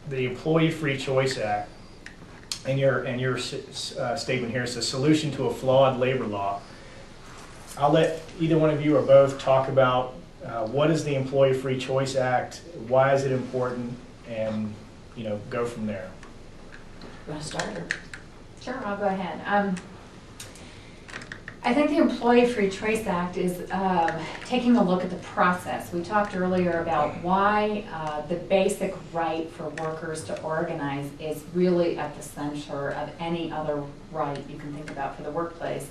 the Employee Free Choice Act and your statement here is a solution to a flawed labor law. I'll let either one of you or both talk about what is the Employee Free Choice Act, why is it important, and go from there. You want to start? Or? Sure, I'll go ahead. I think the Employee Free Choice Act is taking a look at the process. We talked earlier about why the basic right for workers to organize is really at the center of any other right you can think about for the workplace.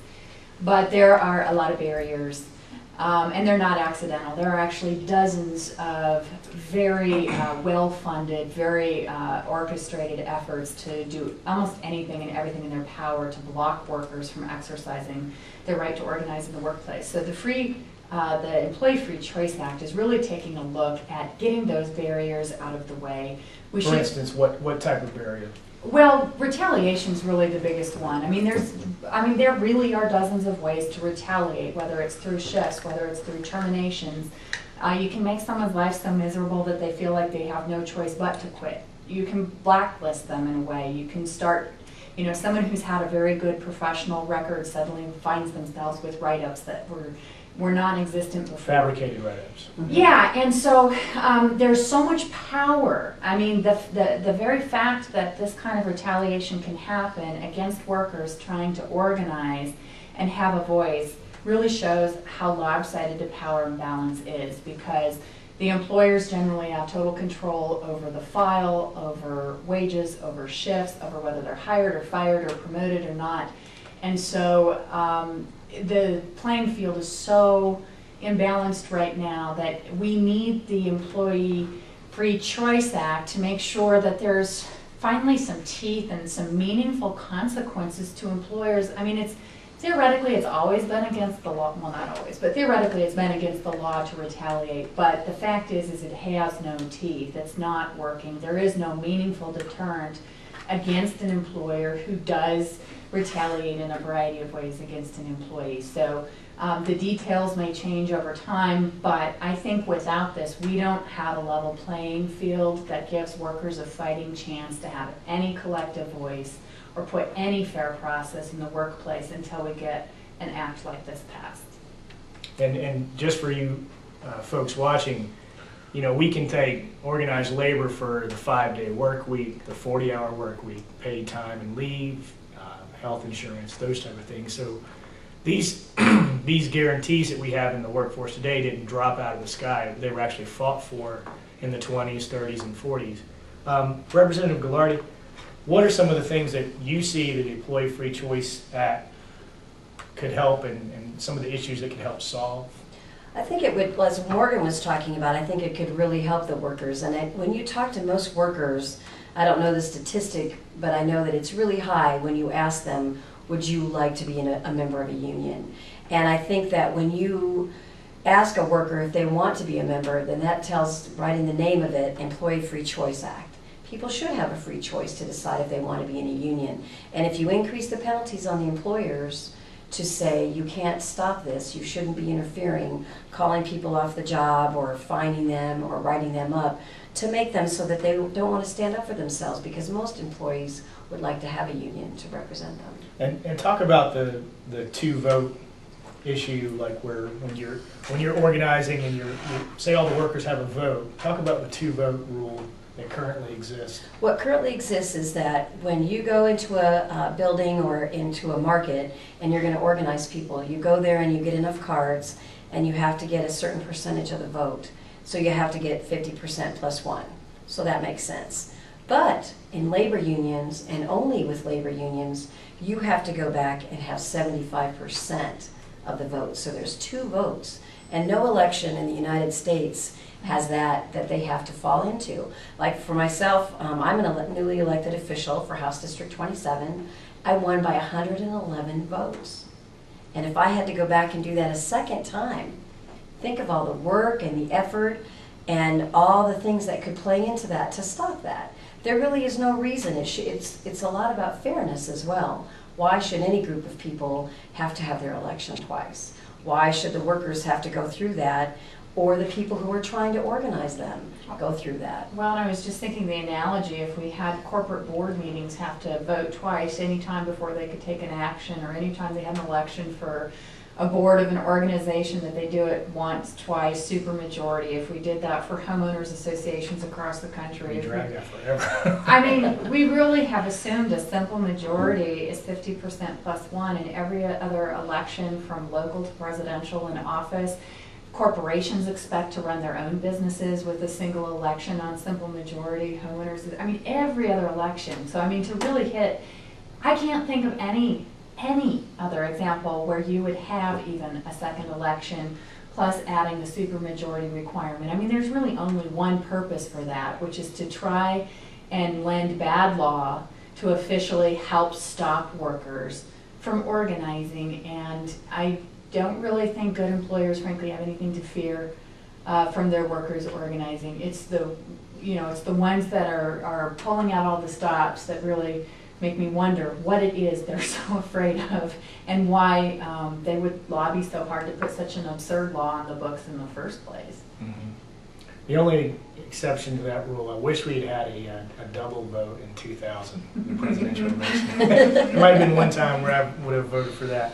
But there are a lot of barriers, and they're not accidental. There are actually dozens of very well-funded, very orchestrated efforts to do almost anything and everything in their power to block workers from exercising their right to organize in the workplace. So the Employee Free Choice Act is really taking a look at getting those barriers out of the way. For instance, what type of barrier? Well, retaliation is really the biggest one. There really are dozens of ways to retaliate, whether it's through shifts, whether it's through terminations. You can make someone's life so miserable that they feel like they have no choice but to quit. You can blacklist them in a way. You can start, someone who's had a very good professional record suddenly finds themselves with write-ups that were non-existent before. Fabricated write-ups. Mm-hmm. Yeah, and so there's so much power. The very fact that this kind of retaliation can happen against workers trying to organize and have a voice really shows how lopsided the power imbalance is, because the employers generally have total control over the file, over wages, over shifts, over whether they're hired or fired or promoted or not. And so the playing field is so imbalanced right now that we need the Employee Free Choice Act to make sure that there's finally some teeth and some meaningful consequences to employers. Theoretically, it's always been against the law. Well, not always, but theoretically, it's been against the law to retaliate. But the fact is it has no teeth. It's not working. There is no meaningful deterrent against an employer who does retaliate in a variety of ways against an employee. So the details may change over time, but I think without this, we don't have a level playing field that gives workers a fighting chance to have any collective voice or put any fair process in the workplace until we get an act like this passed. And just for you folks watching, we can take organized labor for the 5-day work week, the 40-hour work week, paid time and leave, health insurance, those type of things. So these guarantees that we have in the workforce today didn't drop out of the sky. They were actually fought for in the 20s, 30s, and 40s. Representative Gagliardi, what are some of the things that you see that the Employee Free Choice Act could help and some of the issues that could help solve? I think it would, as Morgan was talking about, I think it could really help the workers. And when you talk to most workers, I don't know the statistic, but I know that it's really high when you ask them, would you like to be a member of a union? And I think that when you ask a worker if they want to be a member, then that tells, right in the name of it, Employee Free Choice Act. People should have a free choice to decide if they want to be in a union. And if you increase the penalties on the employers to say you can't stop this, you shouldn't be interfering, calling people off the job or fining them or writing them up, to make them so that they don't want to stand up for themselves, because most employees would like to have a union to represent them. And talk about the two-vote issue, like when you're organizing and you say all the workers have a vote. Talk about the two-vote rule that currently exists. What currently exists is that when you go into a building or into a market and you're going to organize people, you go there and you get enough cards and you have to get a certain percentage of the vote. So you have to get 50% plus 1. So that makes sense. But in labor unions, and only with labor unions, you have to go back and have 75% of the vote. So there's 2 votes. And no election in the United States has that they have to fall into. Like for myself, I'm a newly elected official for House District 27. I won by 111 votes. And if I had to go back and do that a second time, think of all the work and the effort and all the things that could play into that to stop that. There really is no reason. It's a lot about fairness as well. Why should any group of people have to have their election twice? Why should the workers have to go through that or the people who are trying to organize them go through that. Well, and I was just thinking the analogy, if we had corporate board meetings have to vote twice, anytime before they could take an action, or anytime they had an election for a board of an organization, that they do it once, twice, supermajority. If we did that for homeowners associations across the country. We drag that forever. I mean, we really have assumed a simple majority is 50% plus one in every other election, from local to presidential and office. Corporations expect to run their own businesses with a single election on simple majority. Homeowners, I mean, every other election. So I mean, to really hit, I can't think of any other example where you would have even a second election plus adding the supermajority requirement. I mean, there's really only one purpose for that, which is to try and lend bad law to officially help stop workers from organizing. And I don't really think good employers, frankly, have anything to fear from their workers organizing. It's the, it's the ones that are pulling out all the stops that really make me wonder what it is they're so afraid of, and why they would lobby so hard to put such an absurd law on the books in the first place. Mm-hmm. The only exception to that rule, I wish we had a double vote in 2000, the presidential election. There might have been one time where I would have voted for that.